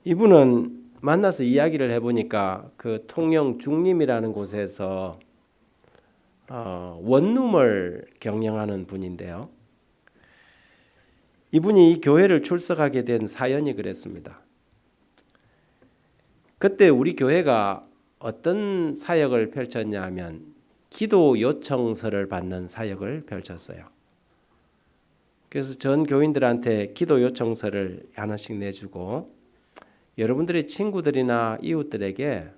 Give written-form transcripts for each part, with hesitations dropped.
이분은 만나서 이야기를 해보니까 그 통영 중림이라는 곳에서 원룸을 경영하는 분인데요. 이분이 이 교회를 출석하게 된 사연이 그랬습니다. 그때 우리 교회가 어떤 사역을 펼쳤냐 하면 기도 요청서를 받는 사역을 펼쳤어요. 그래서 전 교인들한테 기도 요청서를 하나씩 내주고 여러분들의 친구들이나 이웃들에게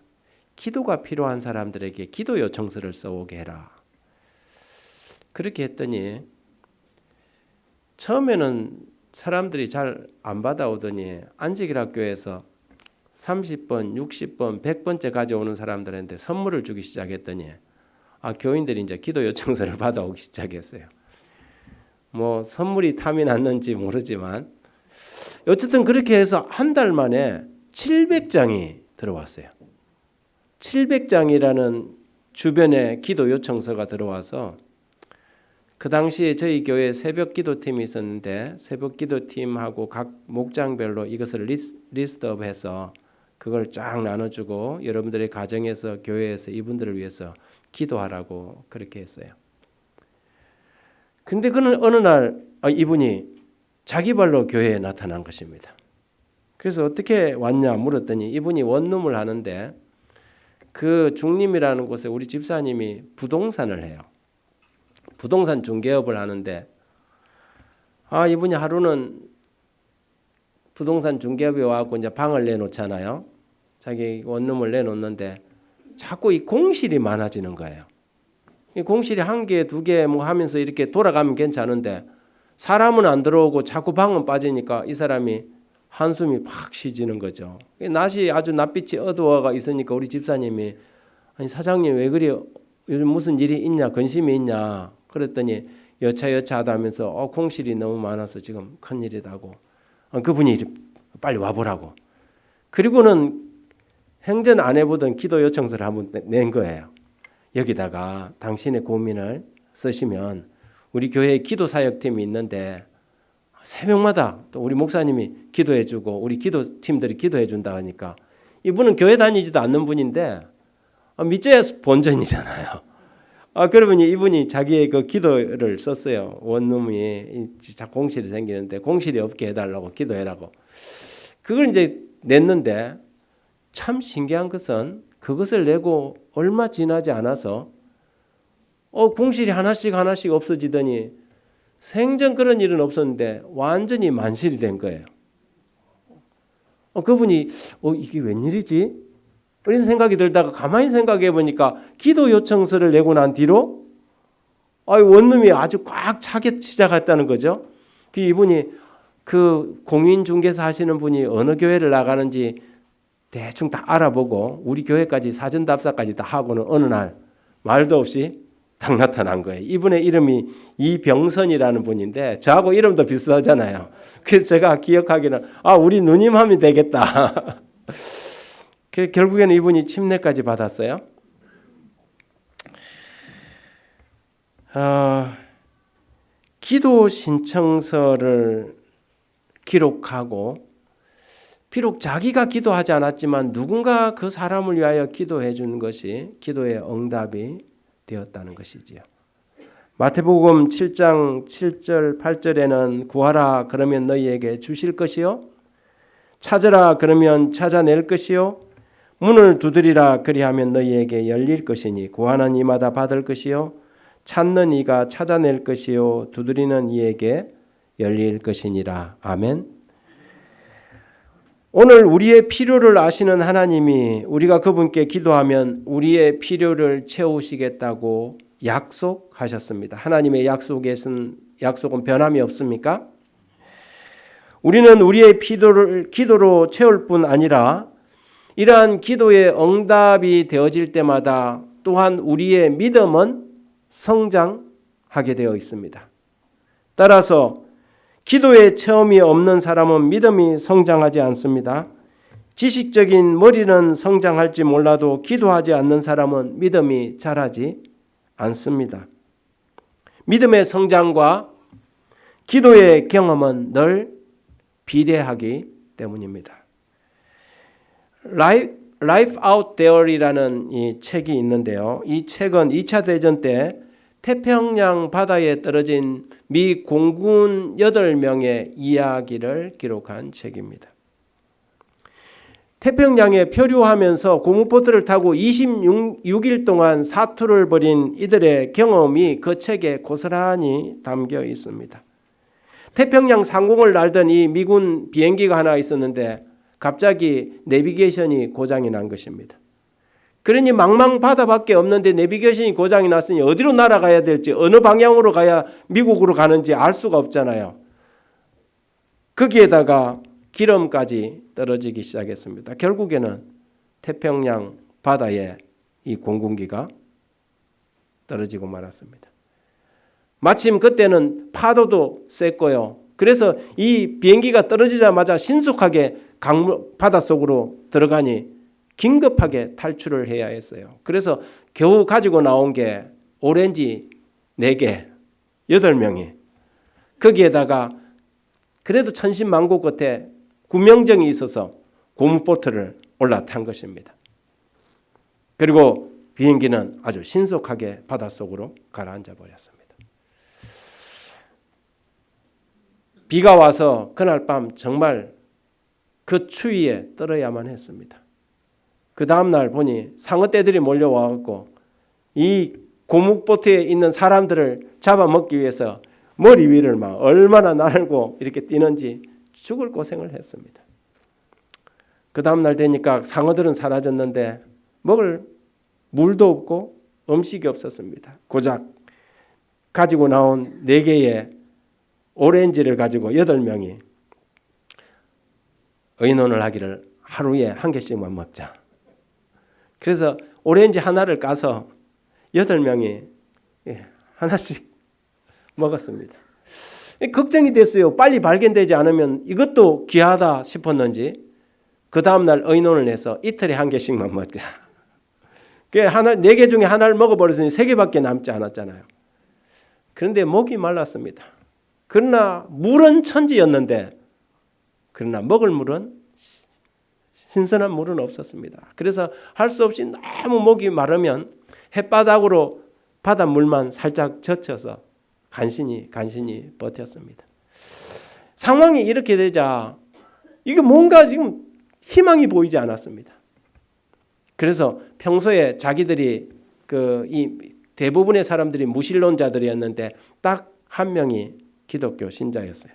기도가 필요한 사람들에게 기도 요청서를 써오게 해라. 그렇게 했더니 처음에는 사람들이 잘 안 받아오더니 안식일학교에서 30번, 60번, 100번째 가져오는 사람들한테 선물을 주기 시작했더니 교인들이 이제 기도 요청서를 받아오기 시작했어요. 뭐 선물이 탐이 났는지 모르지만 어쨌든 그렇게 해서 한 달 만에 700장이 들어왔어요. 700장이라는 주변에 기도 요청서가 들어와서 그 당시에 저희 교회에 새벽 기도팀이 있었는데 새벽 기도팀하고 각 목장별로 이것을 리스트업해서 그걸 쫙 나눠주고 여러분들의 가정에서 교회에서 이분들을 위해서 기도하라고 그렇게 했어요. 근데 그는 어느 날 이분이 자기 발로 교회에 나타난 것입니다. 그래서 어떻게 왔냐 물었더니 이분이 원룸을 하는데 그 중림이라는 곳에 우리 집사님이 부동산을 해요. 부동산 중개업을 하는데 이분이 하루는 부동산 중개업에 와서 이제 방을 내놓잖아요. 자기 원룸을 내놓는데 자꾸 이 공실이 많아지는 거예요. 이 공실이 한 개, 두 개 뭐 하면서 이렇게 돌아가면 괜찮은데 사람은 안 들어오고 자꾸 방은 빠지니까 이 사람이 한숨이 팍 쉬지는 거죠. 낮이 아주 낯빛이 어두워가 있으니까 우리 집사님이 아니 사장님 왜 그래? 요즘 무슨 일이 있냐? 근심이 있냐? 그랬더니 여차여차하다 하면서 공실이 너무 많아서 지금 큰일이다고. 그분이 빨리 와보라고. 그리고는 행전 안 해보던 기도 요청서를 한번 낸 거예요. 여기다가 당신의 고민을 쓰시면 우리 교회에 기도 사역팀이 있는데 새벽마다 또 우리 목사님이 기도해주고 우리 기도팀들이 기도해준다 하니까 이분은 교회 다니지도 않는 분인데 밑져야 본전이잖아요. 그러면 이분이 자기의 그 기도를 썼어요. 원룸이 공실이 생기는데 공실이 없게 해달라고 기도해라고. 그걸 이제 냈는데 참 신기한 것은 그것을 내고 얼마 지나지 않아서 공실이 하나씩 없어지더니 생전 그런 일은 없었는데 완전히 만실이 된 거예요. 그분이 이게 웬일이지? 이런 생각이 들다가 가만히 생각해 보니까 기도 요청서를 내고 난 뒤로 원룸이 아주 꽉 차기 시작했다는 거죠. 이분이 그 공인중개사 하시는 분이 어느 교회를 나가는지 대충 다 알아보고 우리 교회까지 사전답사까지 다 하고는 어느 날 말도 없이 딱 나타난 거예요. 이분의 이름이 이병선이라는 분인데 저하고 이름도 비슷하잖아요. 그래서 제가 기억하기는 우리 누님 하면 되겠다. 결국에는 이분이 침례까지 받았어요. 기도 신청서를 기록하고 비록 자기가 기도하지 않았지만 누군가 그 사람을 위하여 기도해 준 것이 기도의 응답이 되었다는 것이지요. 마태복음 7장 7절 8절에는 구하라 그러면 너희에게 주실 것이요 찾으라 그러면 찾아낼 것이요 문을 두드리라 그리하면 너희에게 열릴 것이니 구하는 이마다 받을 것이요 찾는 이가 찾아낼 것이요 두드리는 이에게 열릴 것이니라. 아멘. 오늘 우리의 필요를 아시는 하나님이 우리가 그분께 기도하면 우리의 필요를 채우시겠다고 약속하셨습니다. 하나님의 약속은 변함이 없습니까? 우리는 우리의 필요를 기도로 채울 뿐 아니라 이러한 기도의 응답이 되어질 때마다 또한 우리의 믿음은 성장하게 되어 있습니다. 따라서 기도의 체험이 없는 사람은 믿음이 성장하지 않습니다. 지식적인 머리는 성장할지 몰라도 기도하지 않는 사람은 믿음이 자라지 않습니다. 믿음의 성장과 기도의 경험은 늘 비례하기 때문입니다. Life Out There이라는 이 책이 있는데요. 이 책은 2차 대전 때 태평양 바다에 떨어진 미 공군 8명의 이야기를 기록한 책입니다. 태평양에 표류하면서 고무보트를 타고 26일 동안 사투를 벌인 이들의 경험이 그 책에 고스란히 담겨 있습니다. 태평양 상공을 날던 이 미군 비행기가 하나 있었는데 갑자기 내비게이션이 고장이 난 것입니다. 그러니 망망 바다밖에 없는데 내비게이션이 고장이 났으니 어디로 날아가야 될지, 어느 방향으로 가야 미국으로 가는지 알 수가 없잖아요. 거기에다가 기름까지 떨어지기 시작했습니다. 결국에는 태평양 바다에 이 공군기가 떨어지고 말았습니다. 마침 그때는 파도도 셌고요. 그래서 이 비행기가 떨어지자마자 신속하게 바닷속으로 들어가니 긴급하게 탈출을 해야 했어요. 그래서 겨우 가지고 나온 게 오렌지 4개, 8명이 거기에다가 그래도 천신만고 끝에 구명정이 있어서 고무보트를 올라탄 것입니다. 그리고 비행기는 아주 신속하게 바닷속으로 가라앉아 버렸습니다. 비가 와서 그날 밤 정말 그 추위에 떨어야만 했습니다. 그 다음날 보니 상어떼들이 몰려와갖고 이 고무보트에 있는 사람들을 잡아먹기 위해서 머리 위를 막 얼마나 날고 이렇게 뛰는지 죽을 고생을 했습니다. 그 다음날 되니까 상어들은 사라졌는데 먹을 물도 없고 음식이 없었습니다. 고작 가지고 나온 4개의 오렌지를 가지고 8명이 의논을 하기를 하루에 1개씩만 먹자. 그래서 오렌지 하나를 까서 8명이 하나씩 먹었습니다. 걱정이 됐어요. 빨리 발견되지 않으면 이것도 귀하다 싶었는지 그 다음날 의논을 해서 이틀에 1개씩만 먹자. 4개 중에 하나를 먹어버렸으니 3개밖에 남지 않았잖아요. 그런데 목이 말랐습니다. 그러나 물은 천지였는데 그러나 먹을 물은 신선한 물은 없었습니다. 그래서 할 수 없이 너무 목이 마르면 햇바닥으로 바닷물만 살짝 젖혀서 간신히 버텼습니다. 상황이 이렇게 되자 이게 뭔가 지금 희망이 보이지 않았습니다. 그래서 평소에 자기들이 이 대부분의 사람들이 무신론자들이었는데 딱 한 명이 기독교 신자였어요.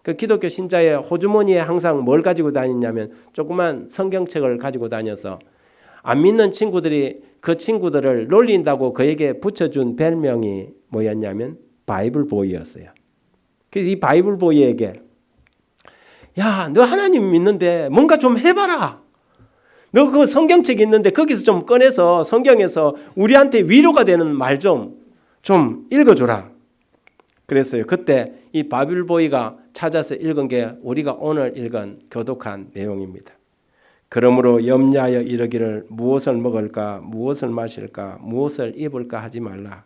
그 기독교 신자의 호주머니에 항상 뭘 가지고 다니냐면 조그만 성경책을 가지고 다녀서 안 믿는 친구들이 그 친구들을 놀린다고 그에게 붙여준 별명이 뭐였냐면 바이블보이였어요. 그래서 이 바이블보이에게 야, 너 하나님 믿는데 뭔가 좀 해봐라. 너 그 성경책 있는데 거기서 좀 꺼내서 성경에서 우리한테 위로가 되는 말 좀 읽어줘라. 그랬어요. 그때 이 바이블보이가 찾아서 읽은 게 우리가 오늘 읽은 교독한 내용입니다. 그러므로 염려하여 이르기를 무엇을 먹을까 무엇을 마실까 무엇을 입을까 하지 말라.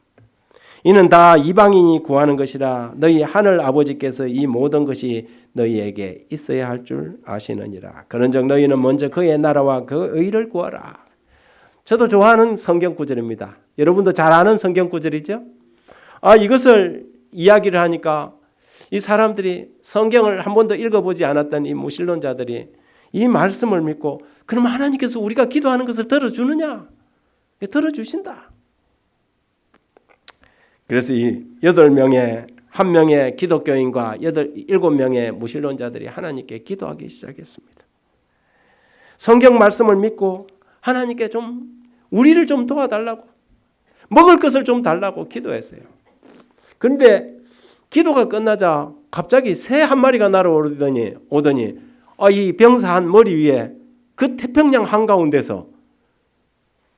이는 다 이방인이 구하는 것이라 너희 하늘 아버지께서 이 모든 것이 너희에게 있어야 할 줄 아시느니라. 그런즉 너희는 먼저 그의 나라와 그 의를 구하라. 저도 좋아하는 성경 구절입니다. 여러분도 잘 아는 성경 구절이죠? 이것을 이야기를 하니까 이 사람들이 성경을 한 번도 읽어보지 않았던 이 무신론자들이 이 말씀을 믿고 그럼 하나님께서 우리가 기도하는 것을 들어주느냐? 들어주신다. 그래서 이 8명의 1명의 기독교인과 7명의 무신론자들이 하나님께 기도하기 시작했습니다. 성경 말씀을 믿고 하나님께 우리를 좀 도와달라고 먹을 것을 좀 달라고 기도했어요. 그런데 기도가 끝나자 갑자기 새 한 마리가 날아오더니 이 병사 한 머리 위에 그 태평양 한가운데서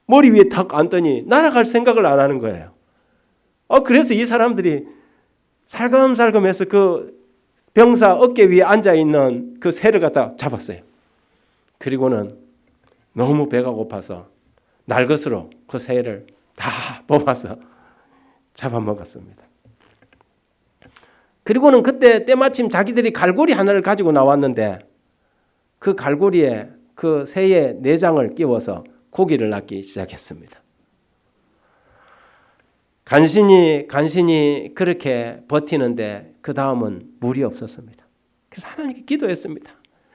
머리 위에 탁 앉더니 날아갈 생각을 안 하는 거예요. 그래서 이 사람들이 살금살금해서 그 병사 어깨 위에 앉아있는 그 새를 갖다 잡았어요. 그리고는 너무 배가 고파서 날것으로 그 새를 다 뽑아서 잡아먹었습니다. 그리고는 그때 때마침 자기들이 갈고리 하나를 가지고 나왔는데 그 갈고리에 그 새의 내장을 끼워서 고기를 낚기 시작했습니다. 간신히 그렇게 버티는데 그 다음은 물이 없었습니다. 그래서 하나님께 기도했습니다.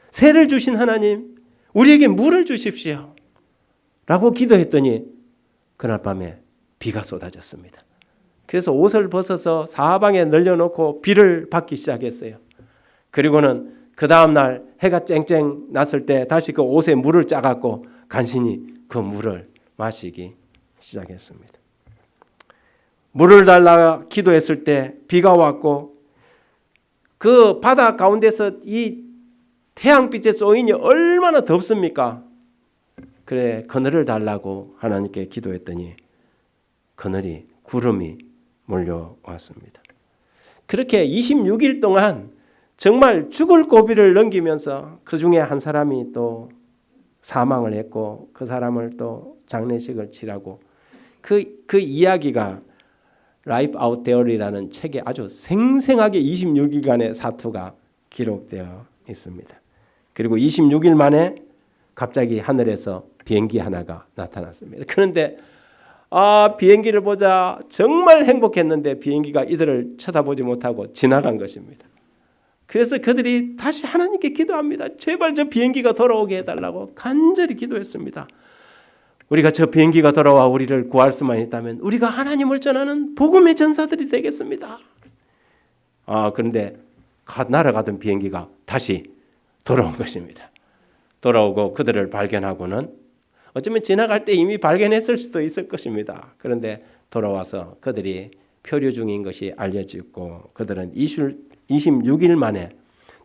새를 주신 하나님, 우리에게 물을 주십시오 라고 기도했더니 그날 밤에 비가 쏟아졌습니다. 그래서 옷을 벗어서 사방에 널려놓고 비를 받기 시작했어요. 그리고는 그 다음날 해가 쨍쨍 났을 때 다시 그 옷에 물을 짜갖고 간신히 그 물을 마시기 시작했습니다. 물을 달라 기도했을 때 비가 왔고 그 바다 가운데서 이 태양빛의 쏘인이 얼마나 덥습니까? 그래 그늘을 달라고 하나님께 기도했더니 그늘이 구름이 몰려왔습니다. 그렇게 26일 동안 정말 죽을 고비를 넘기면서 그 중에 한 사람이 또 사망을 했고 그 사람을 또 장례식을 치라고 그 이야기가 Life Out Theory라는 책에 아주 생생하게 26일간의 사투가 기록되어 있습니다. 그리고 26일 만에 갑자기 하늘에서 비행기 하나가 나타났습니다. 그런데 비행기를 보자 정말 행복했는데 비행기가 이들을 쳐다보지 못하고 지나간 것입니다. 그래서 그들이 다시 하나님께 기도합니다. 제발 저 비행기가 돌아오게 해달라고 간절히 기도했습니다. 우리가 저 비행기가 돌아와 우리를 구할 수만 있다면 우리가 하나님을 전하는 복음의 전사들이 되겠습니다. 그런데 날아가던 비행기가 다시 돌아온 것입니다. 돌아오고 그들을 발견하고는 어쩌면 지나갈 때 이미 발견했을 수도 있을 것입니다. 그런데 돌아와서 그들이 표류 중인 것이 알려지고 그들은 26일 만에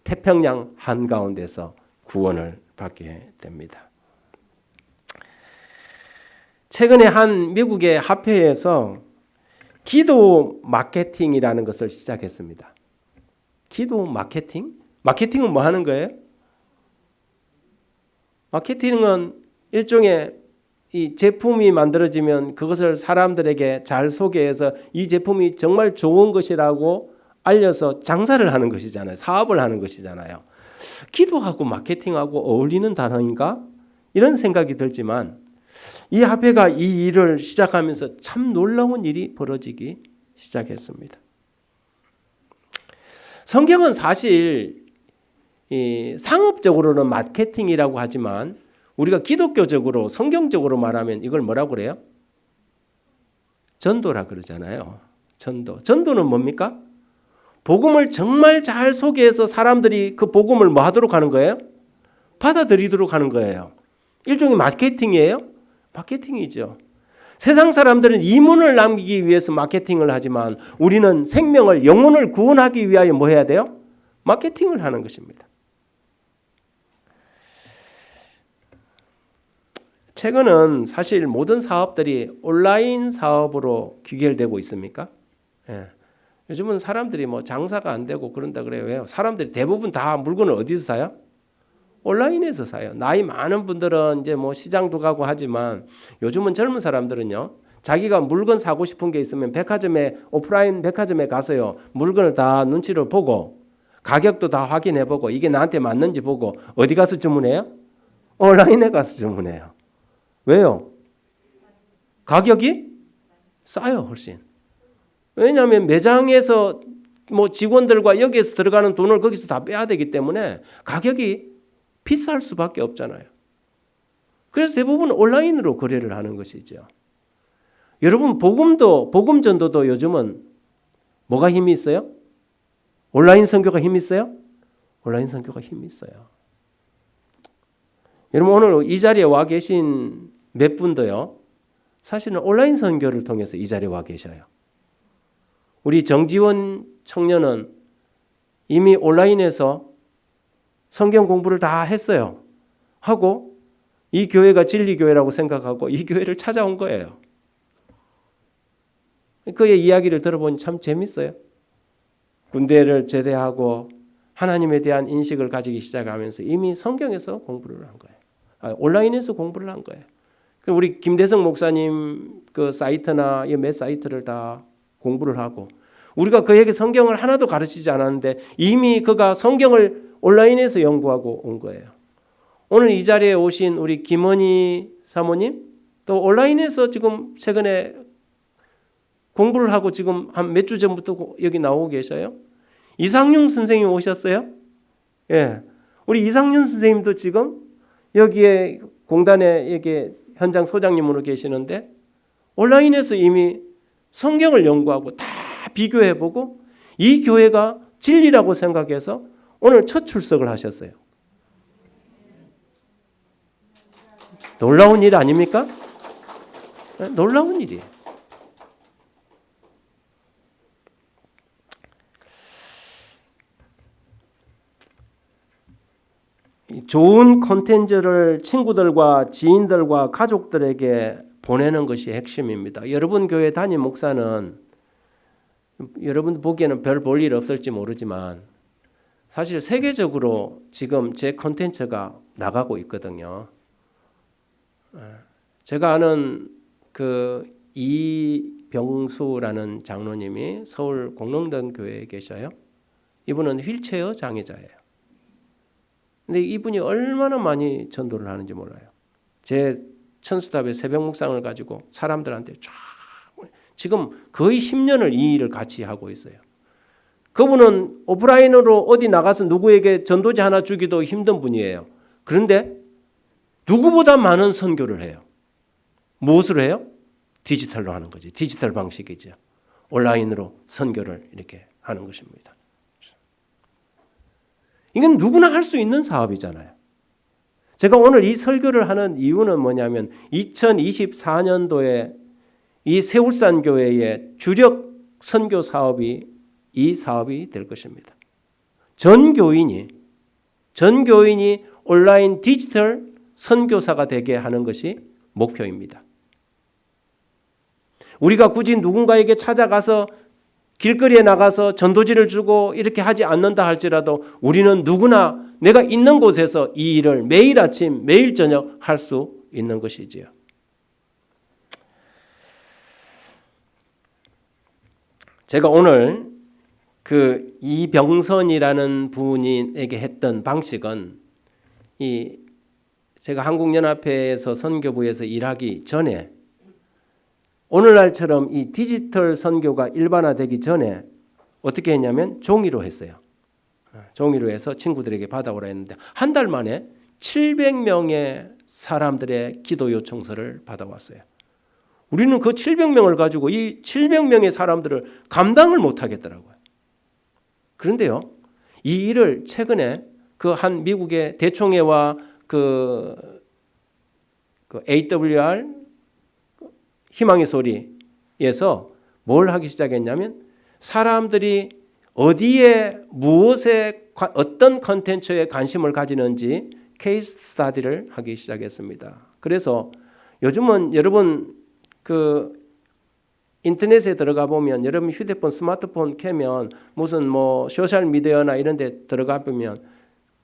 태평양 한가운데서 구원을 받게 됩니다. 최근에 한 미국의 합회에서 기도 마케팅이라는 것을 시작했습니다. 기도 마케팅? 마케팅은 뭐 하는 거예요? 마케팅은 일종의 이 제품이 만들어지면 그것을 사람들에게 잘 소개해서 이 제품이 정말 좋은 것이라고 알려서 장사를 하는 것이잖아요. 사업을 하는 것이잖아요. 기도하고 마케팅하고 어울리는 단어인가? 이런 생각이 들지만 이 합회가 이 일을 시작하면서 참 놀라운 일이 벌어지기 시작했습니다. 성경은 사실 상업적으로는 마케팅이라고 하지만 우리가 기독교적으로 성경적으로 말하면 이걸 뭐라고 그래요? 전도라 그러잖아요. 전도는 뭡니까? 복음을 정말 잘 소개해서 사람들이 그 복음을 뭐 하도록 하는 거예요? 받아들이도록 하는 거예요. 일종의 마케팅이에요? 마케팅이죠. 세상 사람들은 이문을 남기기 위해서 마케팅을 하지만 우리는 생명을 영혼을 구원하기 위하여 뭐 해야 돼요? 마케팅을 하는 것입니다. 최근은 사실 모든 사업들이 온라인 사업으로 귀결되고 있습니까? 예. 요즘은 사람들이 뭐 장사가 안 되고 그런다 그래요. 왜요? 사람들이 대부분 다 물건을 어디서 사요? 온라인에서 사요. 나이 많은 분들은 이제 뭐 시장도 가고 하지만 요즘은 젊은 사람들은요. 자기가 물건 사고 싶은 게 있으면 오프라인 백화점에 가서요. 물건을 다 눈치를 보고 가격도 다 확인해 보고 이게 나한테 맞는지 보고 어디 가서 주문해요? 온라인에 가서 주문해요. 왜요? 가격이 싸요, 훨씬. 왜냐하면 매장에서 뭐 직원들과 여기에서 들어가는 돈을 거기서 다 빼야 되기 때문에 가격이 비쌀 수밖에 없잖아요. 그래서 대부분 온라인으로 거래를 하는 것이죠. 여러분 복음 전도도 요즘은 뭐가 힘이 있어요? 온라인 선교가 힘이 있어요? 온라인 선교가 힘이 있어요. 여러분 오늘 이 자리에 와 계신 몇 분도요. 사실은 온라인 선교를 통해서 이 자리에 와 계셔요. 우리 정지원 청년은 이미 온라인에서 성경 공부를 다 했어요. 하고 이 교회가 진리교회라고 생각하고 이 교회를 찾아온 거예요. 그의 이야기를 들어보니 참 재밌어요. 군대를 제대하고 하나님에 대한 인식을 가지기 시작하면서 이미 성경에서 공부를 한 거예요. 온라인에서 공부를 한 거예요. 우리 김대성 목사님 그 사이트나 이 몇 사이트를 다 공부를 하고 우리가 그에게 성경을 하나도 가르치지 않았는데 이미 그가 성경을 온라인에서 연구하고 온 거예요. 오늘 이 자리에 오신 우리 김원희 사모님, 또 온라인에서 지금 최근에 공부를 하고 지금 한 몇 주 전부터 여기 나오고 계셔요. 이상윤 선생님 오셨어요? 예. 우리 이상윤 선생님도 지금 여기에 공단에 여기 현장 소장님으로 계시는데 온라인에서 이미 성경을 연구하고 다 비교해보고 이 교회가 진리라고 생각해서 오늘 첫 출석을 하셨어요. 놀라운 일 아닙니까? 놀라운 일이에요. 좋은 콘텐츠를 친구들과 지인들과 가족들에게 보내는 것이 핵심입니다. 여러분 교회 담임 목사는 여러분 보기에는 별 볼 일 없을지 모르지만 사실 세계적으로 지금 제 콘텐츠가 나가고 있거든요. 제가 아는 그 이병수라는 장로님이 서울 공릉동 교회에 계셔요. 이분은 휠체어 장애자예요. 근데 이분이 얼마나 많이 전도를 하는지 몰라요. 제 천수답의 새벽 묵상을 가지고 사람들한테 쫙 지금 거의 10년을 이 일을 같이 하고 있어요. 그분은 오프라인으로 어디 나가서 누구에게 전도지 하나 주기도 힘든 분이에요. 그런데 누구보다 많은 선교를 해요. 무엇으로 해요? 디지털로 하는 거지. 디지털 방식이죠. 온라인으로 선교를 이렇게 하는 것입니다. 이건 누구나 할 수 있는 사업이잖아요. 제가 오늘 이 설교를 하는 이유는 뭐냐면 2024년도에 이 세울산 교회의 주력 선교 사업이 이 사업이 될 것입니다. 전 교인이 온라인 디지털 선교사가 되게 하는 것이 목표입니다. 우리가 굳이 누군가에게 찾아가서 길거리에 나가서 전도지를 주고 이렇게 하지 않는다 할지라도 우리는 누구나 내가 있는 곳에서 이 일을 매일 아침 매일 저녁 할 수 있는 것이지요. 제가 오늘 그 이병선이라는 분에게 했던 방식은 제가 한국연합회에서 선교부에서 일하기 전에 오늘날처럼 이 디지털 선교가 일반화되기 전에 어떻게 했냐면 종이로 했어요. 종이로 해서 친구들에게 받아오라 했는데 한 달 만에 700명의 사람들의 기도 요청서를 받아왔어요. 우리는 그 700명을 가지고 이 700명의 사람들을 감당을 못하겠더라고요. 그런데요, 이 일을 최근에 그 한 미국의 대총회와 그 AWR 희망의 소리에서 뭘 하기 시작했냐면 사람들이 어디에 무엇에 어떤 컨텐츠에 관심을 가지는지 케이스 스터디를 하기 시작했습니다. 그래서 요즘은 여러분 그 인터넷에 들어가 보면 여러분 휴대폰 스마트폰 켜면 무슨 뭐 소셜 미디어나 이런 데 들어가 보면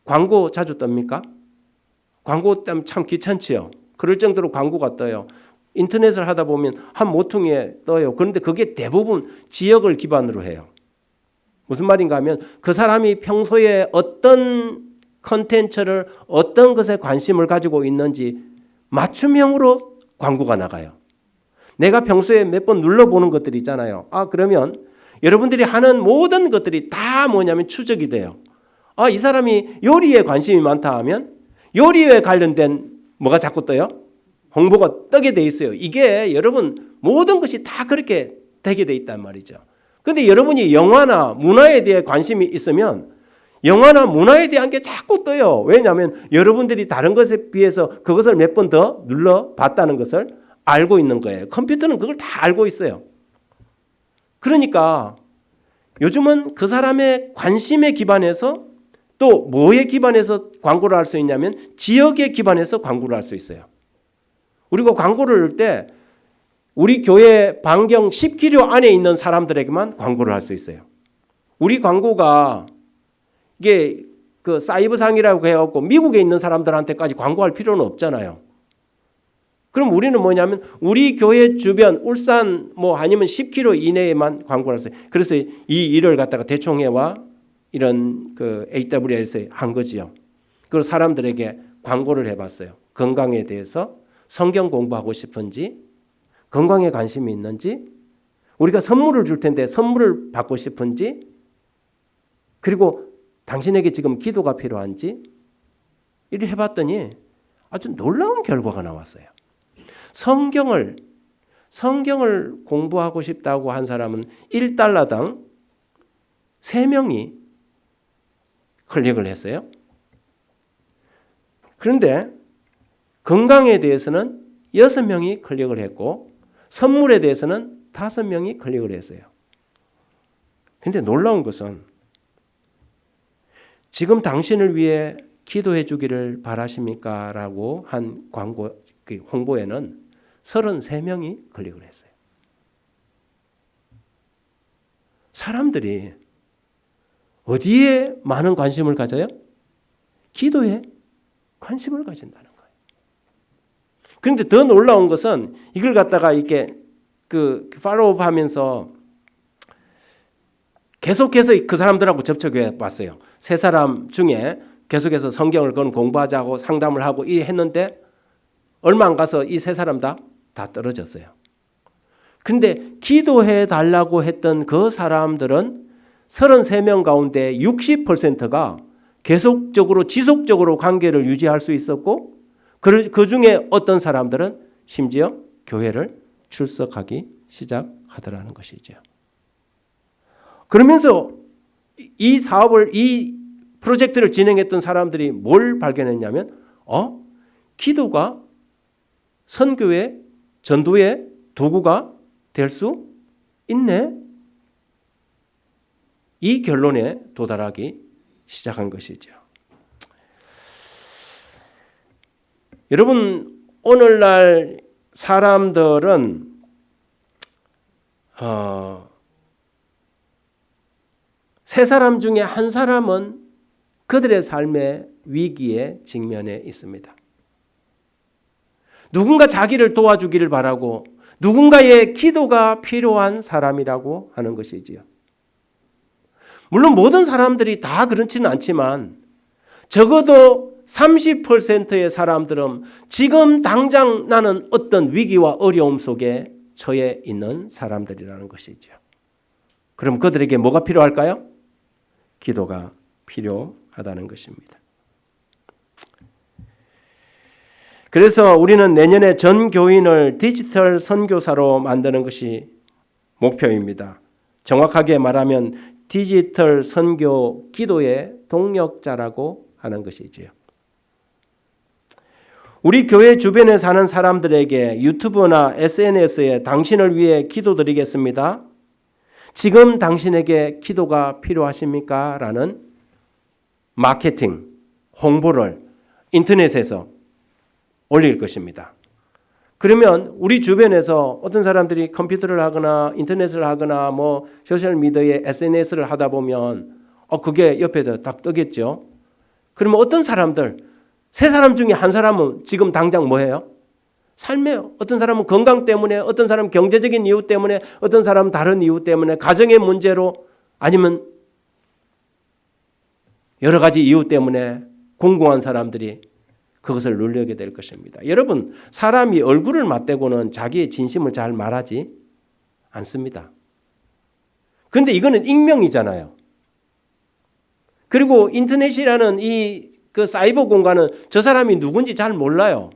광고 자주 뜹니까? 광고 때문에 참 귀찮지요. 그럴 정도로 광고가 떠요. 인터넷을 하다 보면 한 모퉁이에 떠요. 그런데 그게 대부분 지역을 기반으로 해요. 무슨 말인가 하면 그 사람이 평소에 어떤 컨텐츠를 어떤 것에 관심을 가지고 있는지 맞춤형으로 광고가 나가요. 내가 평소에 몇 번 눌러보는 것들이 있잖아요. 그러면 여러분들이 하는 모든 것들이 다 뭐냐면 추적이 돼요. 이 사람이 요리에 관심이 많다 하면 요리에 관련된 뭐가 자꾸 떠요? 홍보가 뜨게 돼 있어요. 이게 여러분 모든 것이 다 그렇게 되게 돼 있단 말이죠. 그런데 여러분이 영화나 문화에 대해 관심이 있으면 영화나 문화에 대한 게 자꾸 떠요. 왜냐하면 여러분들이 다른 것에 비해서 그것을 몇 번 더 눌러봤다는 것을 알고 있는 거예요. 컴퓨터는 그걸 다 알고 있어요. 그러니까 요즘은 그 사람의 관심에 기반해서 또 뭐에 기반해서 광고를 할 수 있냐면 지역에 기반해서 광고를 할 수 있어요. 우리가 광고를 할 때 우리 교회 반경 10km 안에 있는 사람들에게만 광고를 할 수 있어요. 우리 광고가 이게 그 사이버상이라고 해갖고 미국에 있는 사람들한테까지 광고할 필요는 없잖아요. 그럼 우리는 뭐냐면 우리 교회 주변 울산 뭐 아니면 10km 이내에만 광고를 했어요. 그래서 이 일을 갖다가 대총회와 이런 그 AWS에 한 거지요. 그걸 사람들에게 광고를 해봤어요. 건강에 대해서 성경 공부하고 싶은지, 건강에 관심이 있는지, 우리가 선물을 줄 텐데 선물을 받고 싶은지, 그리고 당신에게 지금 기도가 필요한지 이렇게 해봤더니 아주 놀라운 결과가 나왔어요. 성경을 공부하고 싶다고 한 사람은 1달러당 3명이 클릭을 했어요. 그런데 건강에 대해서는 6명이 클릭을 했고 선물에 대해서는 5명이 클릭을 했어요. 그런데 놀라운 것은 지금 당신을 위해 기도해 주기를 바라십니까? 라고 한 광고, 홍보에는 33명이 클릭을 했어요. 사람들이 어디에 많은 관심을 가져요? 기도에 관심을 가진다는 거예요. 그런데 더 놀라운 것은 이걸 갖다가 이렇게 팔로우업 하면서 계속해서 그 사람들하고 접촉해 봤어요. 3사람 중에 계속해서 성경을 공부하자고 상담을 하고 했는데 얼마 안 가서 이 3사람 다 떨어졌어요. 근데 기도해 달라고 했던 그 사람들은 33명 가운데 60%가 계속적으로 지속적으로 관계를 유지할 수 있었고 그 중에 어떤 사람들은 심지어 교회를 출석하기 시작하더라는 것이죠. 그러면서 이 사업을, 이 프로젝트를 진행했던 사람들이 뭘 발견했냐면 기도가 선교의 전도의 도구가 될 수 있네. 이 결론에 도달하기 시작한 것이죠. 여러분, 오늘날 사람들은 세 사람 중에 한 사람은 그들의 삶의 위기에 직면해 있습니다. 누군가 자기를 도와주기를 바라고 누군가의 기도가 필요한 사람이라고 하는 것이지요. 물론 모든 사람들이 다 그렇지는 않지만 적어도 30%의 사람들은 지금 당장 나는 어떤 위기와 어려움 속에 처해 있는 사람들이라는 것이죠. 그럼 그들에게 뭐가 필요할까요? 기도가 필요하다는 것입니다. 그래서 우리는 내년에 전 교인을 디지털 선교사로 만드는 것이 목표입니다. 정확하게 말하면 디지털 선교 기도의 동력자라고 하는 것이지요. 우리 교회 주변에 사는 사람들에게 유튜브나 SNS에 당신을 위해 기도드리겠습니다. 지금 당신에게 기도가 필요하십니까? 라는 마케팅, 홍보를 인터넷에서 올릴 것입니다. 그러면 우리 주변에서 어떤 사람들이 컴퓨터를 하거나 인터넷을 하거나 뭐 소셜미디어에 SNS를 하다 보면 그게 옆에 딱 뜨겠죠. 그러면 어떤 사람들, 3사람 중에 한 사람은 지금 당장 뭐예요? 삶에요. 어떤 사람은 건강 때문에, 어떤 사람은 경제적인 이유 때문에, 어떤 사람은 다른 이유 때문에, 가정의 문제로, 아니면 여러 가지 이유 때문에 공공한 사람들이 그것을 누리게 될 것입니다. 여러분, 사람이 얼굴을 맞대고는 자기의 진심을 잘 말하지 않습니다. 그런데 이거는 익명이잖아요. 그리고 인터넷이라는 그 사이버 공간은 저 사람이 누군지 잘 몰라요.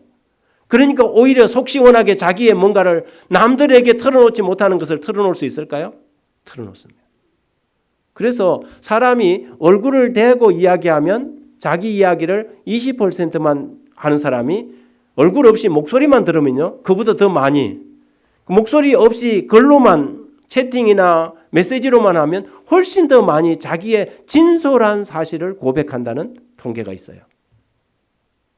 그러니까 오히려 속 시원하게 자기의 뭔가를 남들에게 털어놓지 못하는 것을 털어놓을 수 있을까요? 털어놓습니다. 그래서 사람이 얼굴을 대고 이야기하면 자기 이야기를 20%만 하는 사람이 얼굴 없이 목소리만 들으면요, 그보다 더 많이, 목소리 없이 글로만 채팅이나 메시지로만 하면 훨씬 더 많이 자기의 진솔한 사실을 고백한다는 통계가 있어요.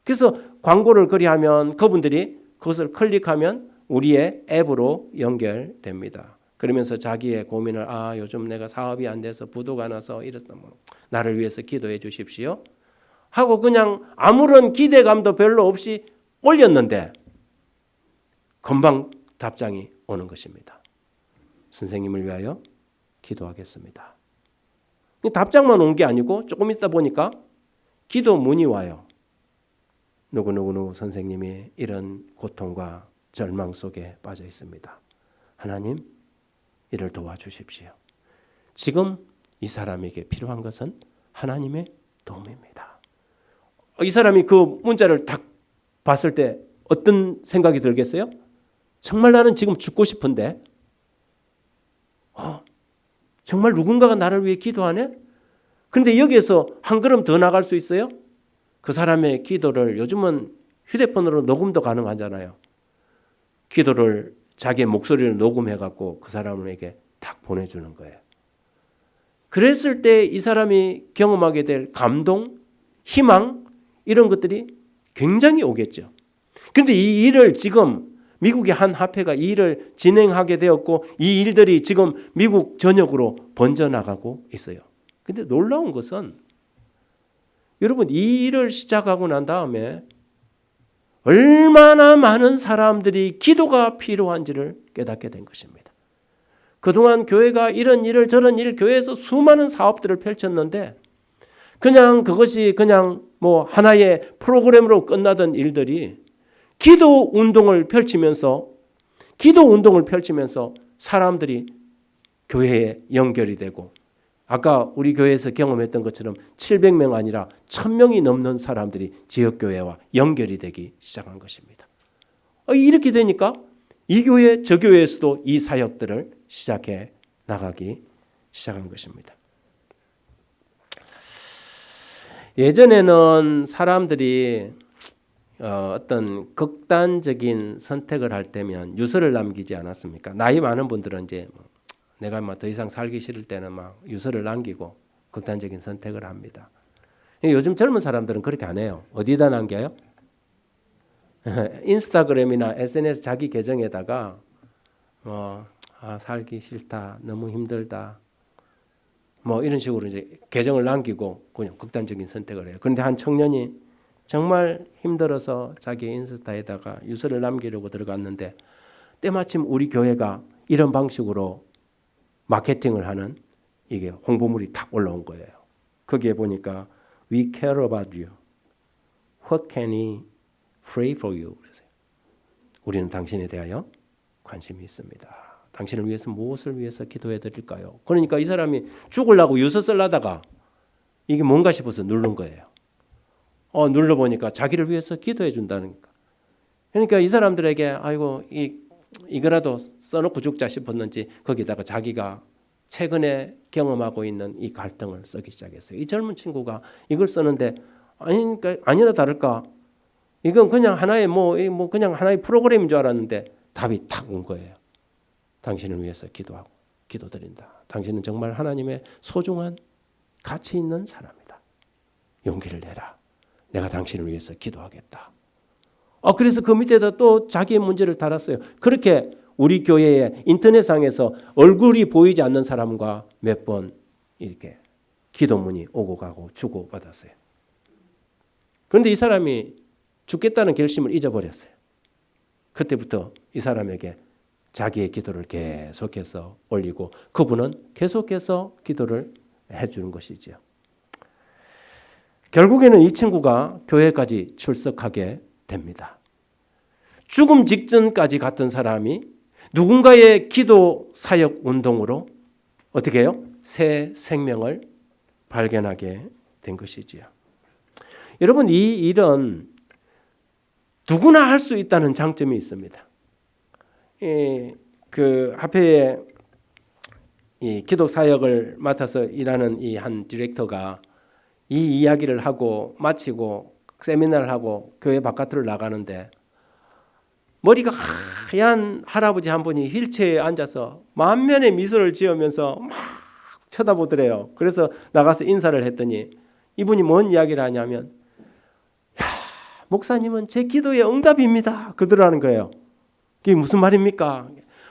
그래서 광고를 그리하면 그분들이 그것을 클릭하면 우리의 앱으로 연결됩니다. 그러면서 자기의 고민을 요즘 내가 사업이 안 돼서 부도가 나서 이렇다, 나를 위해서 기도해 주십시오 하고 그냥 아무런 기대감도 별로 없이 올렸는데 금방 답장이 오는 것입니다. 선생님을 위하여 기도하겠습니다. 답장만 온 게 아니고 조금 있다 보니까 기도 문이 와요. 누구누구 선생님이 이런 고통과 절망 속에 빠져 있습니다. 하나님, 이를 도와주십시오. 지금 이 사람에게 필요한 것은 하나님의 도움입니다. 이 사람이 그 문자를 딱 봤을 때 어떤 생각이 들겠어요? 정말 나는 지금 죽고 싶은데 정말 누군가가 나를 위해 기도하네? 그런데 여기에서 한 걸음 더 나갈 수 있어요? 그 사람의 기도를 요즘은 휴대폰으로 녹음도 가능하잖아요. 기도를 자기의 목소리를 녹음해갖고 그 사람에게 딱 보내주는 거예요. 그랬을 때 이 사람이 경험하게 될 감동, 희망 이런 것들이 굉장히 오겠죠. 그런데 이 일을 지금 미국의 한 화폐가 이 일을 진행하게 되었고 이 일들이 지금 미국 전역으로 번져나가고 있어요. 그런데 놀라운 것은 여러분 이 일을 시작하고 난 다음에 얼마나 많은 사람들이 기도가 필요한지를 깨닫게 된 것입니다. 그동안 교회가 이런 일을 저런 일 교회에서 수많은 사업들을 펼쳤는데 그냥 그것이 그냥 뭐 하나의 프로그램으로 끝나던 일들이 기도 운동을 펼치면서 사람들이 교회에 연결이 되고 아까 우리 교회에서 경험했던 것처럼 700명 아니라 1000명이 넘는 사람들이 지역교회와 연결이 되기 시작한 것입니다. 이렇게 되니까 이 교회 저 교회에서도 이 사역들을 시작해 나가기 시작한 것입니다. 예전에는 사람들이 어떤 극단적인 선택을 할 때면 유서를 남기지 않았습니까? 나이 많은 분들은 이제 내가 더 이상 살기 싫을 때는 막 유서를 남기고 극단적인 선택을 합니다. 요즘 젊은 사람들은 그렇게 안 해요. 어디다 남겨요? 인스타그램이나 SNS 자기 계정에다가 살기 싫다, 너무 힘들다, 이런 식으로 이제 계정을 남기고 그냥 극단적인 선택을 해요. 그런데 한 청년이 정말 힘들어서 자기 인스타에다가 유서를 남기려고 들어갔는데 때마침 우리 교회가 이런 방식으로 마케팅을 하는 이게 홍보물이 탁 올라온 거예요. 거기에 보니까 We care about you. What can we pray for you? 그래서요. 우리는 당신에 대하여 관심이 있습니다. 당신을 위해서 무엇을 위해서 기도해 드릴까요? 그러니까 이 사람이 죽으려고 유서 쓰려다가 이게 뭔가 싶어서 누른 거예요. 눌러보니까 자기를 위해서 기도해 준다는 거. 그러니까 이 사람들에게 아이고 이거라도 써놓고 죽자 싶었는지 거기다가 자기가 최근에 경험하고 있는 이 갈등을 쓰기 시작했어요. 이 젊은 친구가 이걸 쓰는데 아니나 다를까 이건 그냥 하나의 그냥 하나의 프로그램인 줄 알았는데 답이 탁 온 거예요. 당신을 위해서 기도하고 기도드린다. 당신은 정말 하나님의 소중한 가치 있는 사람이다. 용기를 내라. 내가 당신을 위해서 기도하겠다. 그래서 그 밑에다 또 자기의 문제를 달았어요. 그렇게 우리 교회의 인터넷상에서 얼굴이 보이지 않는 사람과 몇 번 이렇게 기도문이 오고 가고 주고받았어요. 그런데 이 사람이 죽겠다는 결심을 잊어버렸어요. 그때부터 이 사람에게 자기의 기도를 계속해서 올리고 그분은 계속해서 기도를 해주는 것이죠. 결국에는 이 친구가 교회까지 출석하게 됩니다. 죽음 직전까지 갔던 사람이 누군가의 기도 사역 운동으로 어떻게 해요? 새 생명을 발견하게 된 것이지요. 여러분 이 일은 누구나 할 수 있다는 장점이 있습니다. 그 합회에 이 기도 사역을 맡아서 일하는 이 한 디렉터가 이 이야기를 하고 마치고 세미나를 하고 교회 바깥으로 나가는데 머리가 하얀 할아버지 한 분이 휠체어에 앉아서 만면에 미소를 지으면서 막 쳐다보더래요. 그래서 나가서 인사를 했더니 이분이 뭔 이야기를 하냐면 목사님은 제 기도의 응답입니다. 그러라는 거예요. 그게 무슨 말입니까?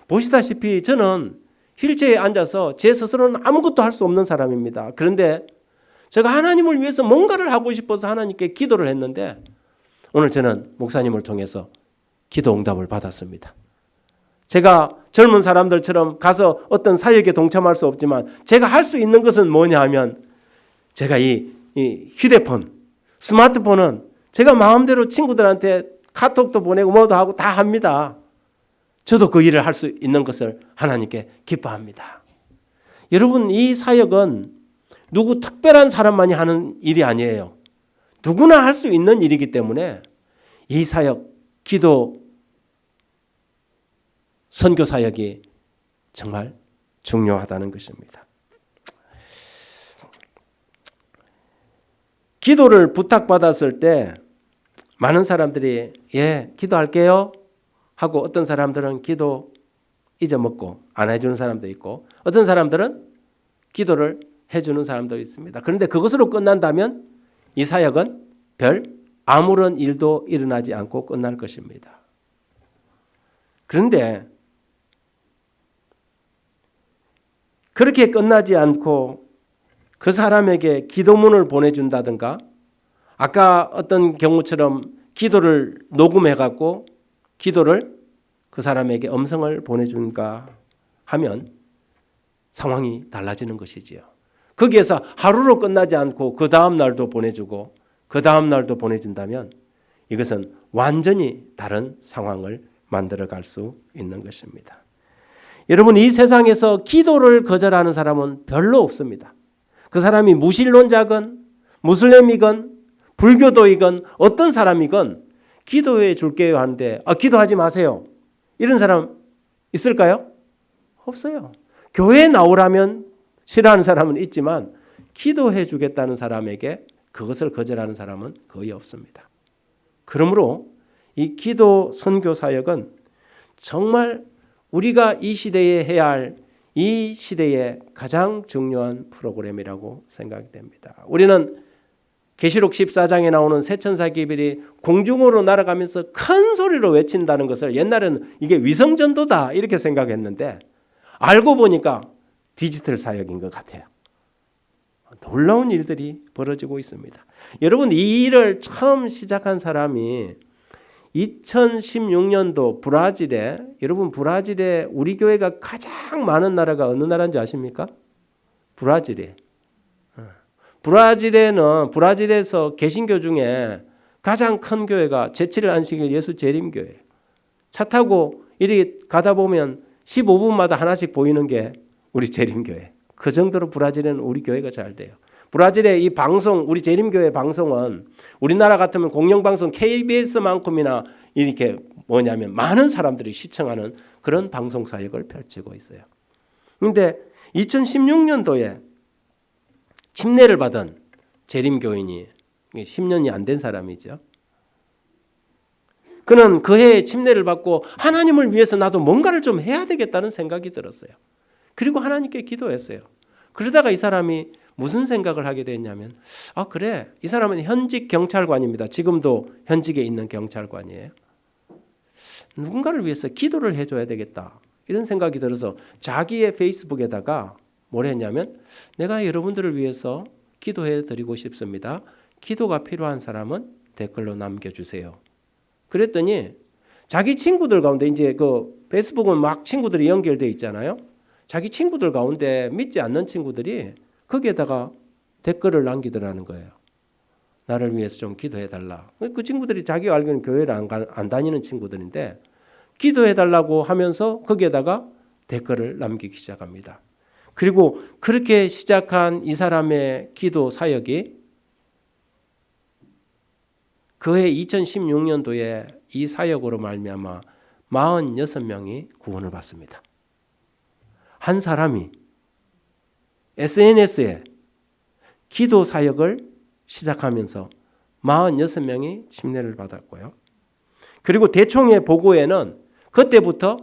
보시다시피 저는 휠체어에 앉아서 제 스스로는 아무것도 할 수 없는 사람입니다. 그런데 제가 하나님을 위해서 뭔가를 하고 싶어서 하나님께 기도를 했는데 오늘 저는 목사님을 통해서 기도 응답을 받았습니다. 제가 젊은 사람들처럼 가서 어떤 사역에 동참할 수 없지만 제가 할 수 있는 것은 뭐냐 하면 제가 이 휴대폰, 스마트폰은 제가 마음대로 친구들한테 카톡도 보내고 뭐도 하고 다 합니다. 저도 그 일을 할 수 있는 것을 하나님께 기뻐합니다. 여러분, 이 사역은 누구 특별한 사람만이 하는 일이 아니에요. 누구나 할 수 있는 일이기 때문에 이 사역, 기도, 선교 사역이 정말 중요하다는 것입니다. 기도를 부탁받았을 때 많은 사람들이 기도할게요 하고, 어떤 사람들은 기도 잊어먹고 안 해주는 사람도 있고, 어떤 사람들은 기도를 해주는 사람도 있습니다. 그런데 그것으로 끝난다면 이 사역은 아무런 일도 일어나지 않고 끝날 것입니다. 그런데 그렇게 끝나지 않고 그 사람에게 기도문을 보내준다든가, 아까 어떤 경우처럼 기도를 녹음해갖고 기도를 그 사람에게 음성을 보내준가 하면 상황이 달라지는 것이지요. 거기에서 하루로 끝나지 않고 그 다음 날도 보내주고 그 다음 날도 보내준다면 이것은 완전히 다른 상황을 만들어갈 수 있는 것입니다. 여러분, 이 세상에서 기도를 거절하는 사람은 별로 없습니다. 그 사람이 무신론자건 무슬림이건 불교도이건 어떤 사람이건 기도해 줄게요 하는데 기도하지 마세요, 이런 사람 있을까요? 없어요. 교회에 나오라면 싫어하는 사람은 있지만 기도해 주겠다는 사람에게 그것을 거절하는 사람은 거의 없습니다. 그러므로 이 기도 선교 사역은 정말 우리가 이 시대에 해야 할, 이 시대의 가장 중요한 프로그램이라고 생각이 됩니다. 우리는 계시록 14장에 나오는 새천사 기별이 공중으로 날아가면서 큰 소리로 외친다는 것을 옛날에는 이게 위성전도다 이렇게 생각했는데, 알고 보니까 디지털 사역인 것 같아요. 놀라운 일들이 벌어지고 있습니다. 여러분, 이 일을 처음 시작한 사람이 2016년도 브라질에, 여러분 브라질에 우리 교회가 가장 많은 나라가 어느 나라인지 아십니까? 브라질이에요. 브라질에서 개신교 중에 가장 큰 교회가 제7일 안식일 예수 재림교회예요. 차 타고 이리 가다 보면 15분마다 하나씩 보이는 게 우리 재림교회. 그 정도로 브라질에는 우리 교회가 잘 돼요. 브라질의 이 방송, 우리 재림교회 방송은 우리나라 같으면 공영방송 KBS만큼이나 이렇게 많은 사람들이 시청하는 그런 방송 사역을 펼치고 있어요. 그런데 2016년도에 침례를 받은 재림교인이 10년이 안 된 사람이죠. 그는 그 해에 침례를 받고 하나님을 위해서 나도 뭔가를 좀 해야 되겠다는 생각이 들었어요. 그리고 하나님께 기도했어요. 그러다가 이 사람이 무슨 생각을 하게 됐냐면, 그래, 이 사람은 현직 경찰관입니다. 지금도 현직에 있는 경찰관이에요. 누군가를 위해서 기도를 해줘야 되겠다, 이런 생각이 들어서 자기의 페이스북에다가 뭘 했냐면, 내가 여러분들을 위해서 기도해 드리고 싶습니다. 기도가 필요한 사람은 댓글로 남겨주세요. 그랬더니 자기 친구들 가운데, 이제 그 페이스북은 막 친구들이 연결되어 있잖아요. 자기 친구들 가운데 믿지 않는 친구들이 거기에다가 댓글을 남기더라는 거예요. 나를 위해서 좀 기도해달라. 그 친구들이 자기가 알기로는 교회를 안 다니는 친구들인데 기도해달라고 하면서 거기에다가 댓글을 남기기 시작합니다. 그리고 그렇게 시작한 이 사람의 기도 사역이 그해 2016년도에 이 사역으로 말미암아 46명이 구원을 받습니다. 한 사람이 SNS에 기도 사역을 시작하면서 46명이 침례를 받았고요. 그리고 대총회 보고에는 그때부터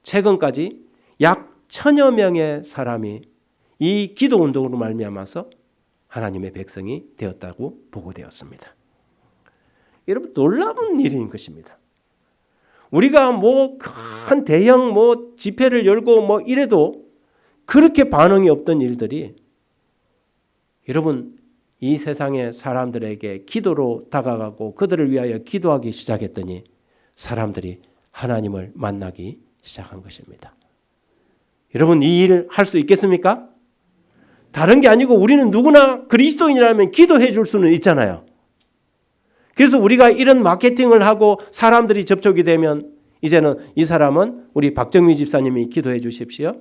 최근까지 약 1000여 명의 사람이 이 기도 운동으로 말미암아서 하나님의 백성이 되었다고 보고되었습니다. 여러분, 놀라운 일인 것입니다. 우리가 큰 대형 집회를 열고 이래도 그렇게 반응이 없던 일들이, 여러분, 이 세상의 사람들에게 기도로 다가가고 그들을 위하여 기도하기 시작했더니 사람들이 하나님을 만나기 시작한 것입니다. 여러분, 이 일을 할 수 있겠습니까? 다른 게 아니고 우리는 누구나 그리스도인이라면 기도해 줄 수는 있잖아요. 그래서 우리가 이런 마케팅을 하고 사람들이 접촉이 되면 이제는 이 사람은 우리 박정미 집사님이 기도해 주십시오.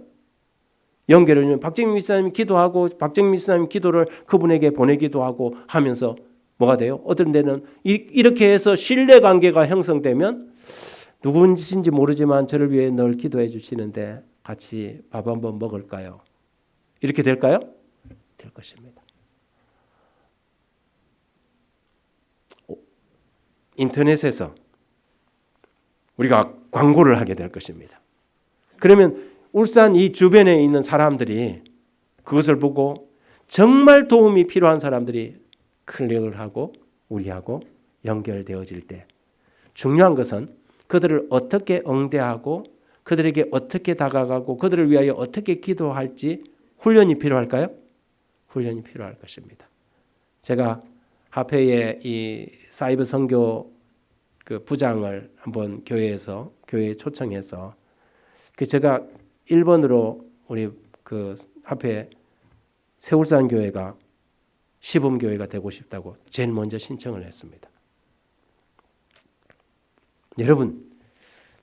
연결을 주면 박정미 집사님이 기도하고 박정미 집사님 기도를 그분에게 보내기도 하고 하면서 뭐가 돼요? 어떤 데는 이렇게 해서 신뢰관계가 형성되면 누군지인지 모르지만 저를 위해 늘 기도해 주시는데 같이 밥 한번 먹을까요? 이렇게 될까요? 될 것입니다. 인터넷에서 우리가 광고를 하게 될 것입니다. 그러면 울산 이 주변에 있는 사람들이 그것을 보고 정말 도움이 필요한 사람들이 클릭을 하고 우리하고 연결되어질 때 중요한 것은 그들을 어떻게 응대하고 그들에게 어떻게 다가가고 그들을 위하여 어떻게 기도할지 훈련이 필요할까요? 훈련이 필요할 것입니다. 제가 하페의 이 사이버 선교 그 부장을 한번 교회에 초청해서 제가 1번으로 우리 그 하페 세울산 교회가 시범 교회가 되고 싶다고 제일 먼저 신청을 했습니다. 여러분,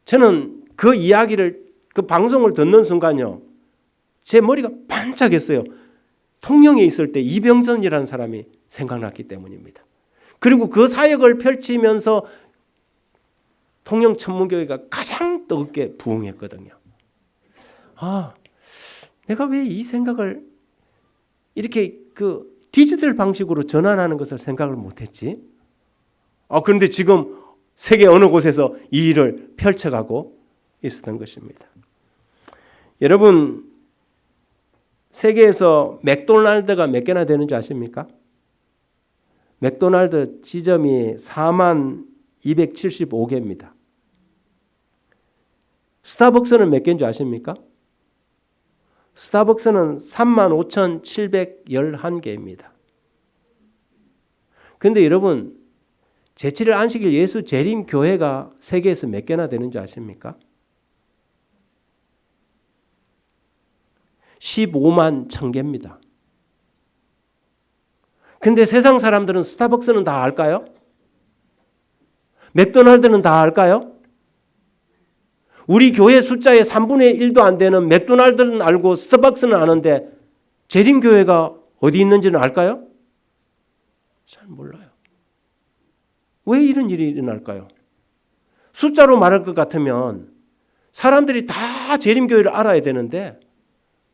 저는 그 이야기를 그 방송을 듣는 순간요, 제 머리가 반짝했어요. 통영에 있을 때 이병전이라는 사람이 생각났기 때문입니다. 그리고 그 사역을 펼치면서 통영 천문교회가 가장 뜨겁게 부흥했거든요. 내가 왜 이 생각을 이렇게 그 디지털 방식으로 전환하는 것을 생각을 못했지? 그런데 지금 세계 어느 곳에서 이 일을 펼쳐가고 있었던 것입니다. 여러분, 세계에서 맥도날드가 몇 개나 되는 줄 아십니까? 맥도날드 지점이 4275개입니다. 스타벅스는 몇 개인 줄 아십니까? 스타벅스는 35,711개입니다. 그런데 여러분, 제7일 안식일 예수 재림 교회가 세계에서 몇 개나 되는 줄 아십니까? 15만 1000개입니다. 근데 세상 사람들은 스타벅스는 다 알까요? 맥도날드는 다 알까요? 우리 교회 숫자의 3분의 1도 안 되는 맥도날드는 알고 스타벅스는 아는데 재림교회가 어디 있는지는 알까요? 잘 몰라요. 왜 이런 일이 일어날까요? 숫자로 말할 것 같으면 사람들이 다 재림교회를 알아야 되는데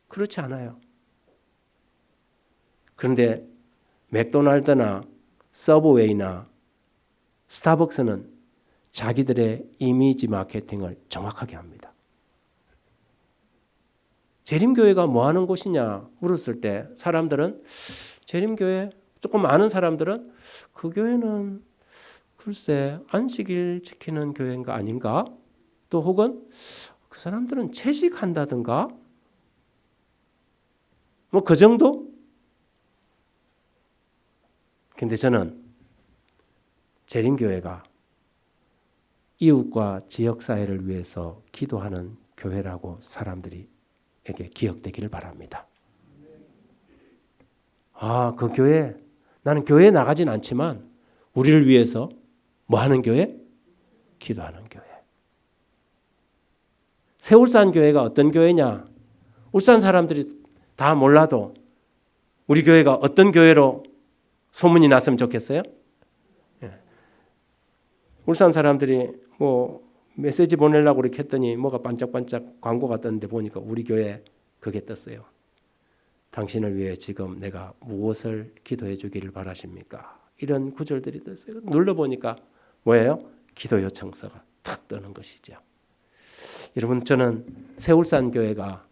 그렇지 않아요. 그런데 맥도날드나 서브웨이나 스타벅스는 자기들의 이미지 마케팅을 정확하게 합니다. 재림교회가 뭐 하는 곳이냐 물었을 때 사람들은 재림교회 조금 아는 사람들은 그 교회는 글쎄 안식일 지키는 교회인가 아닌가? 또 혹은 그 사람들은 채식한다든가? 뭐 그 정도? 근데 저는 재림교회가 이웃과 지역사회를 위해서 기도하는 교회라고 사람들에게 기억되기를 바랍니다. 그 교회, 나는 교회에 나가진 않지만 우리를 위해서 뭐 하는 교회? 기도하는 교회. 세울산 교회가 어떤 교회냐? 울산 사람들이 다 몰라도 우리 교회가 어떤 교회로 소문이 났으면 좋겠어요? 울산 사람들이 뭐 메시지 보내려고 이렇게 했더니 뭐가 반짝반짝 광고가 떴는데 보니까 우리 교회 그게 떴어요. 당신을 위해 지금 내가 무엇을 기도해 주기를 바라십니까? 이런 구절들이 떴어요. 눌러보니까 뭐예요? 기도 요청서가 탁 뜨는 것이죠. 여러분, 저는 세울산 교회가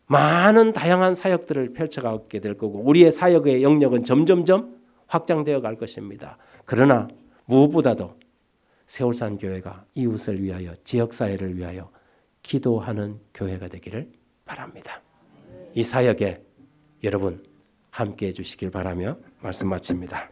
많은 다양한 사역들을 펼쳐가게 될 거고 우리의 사역의 영역은 점점점 확장되어 갈 것입니다. 그러나 무엇보다도 세울산 교회가 이웃을 위하여 지역사회를 위하여 기도하는 교회가 되기를 바랍니다. 이 사역에 여러분 함께해 주시길 바라며 말씀 마칩니다.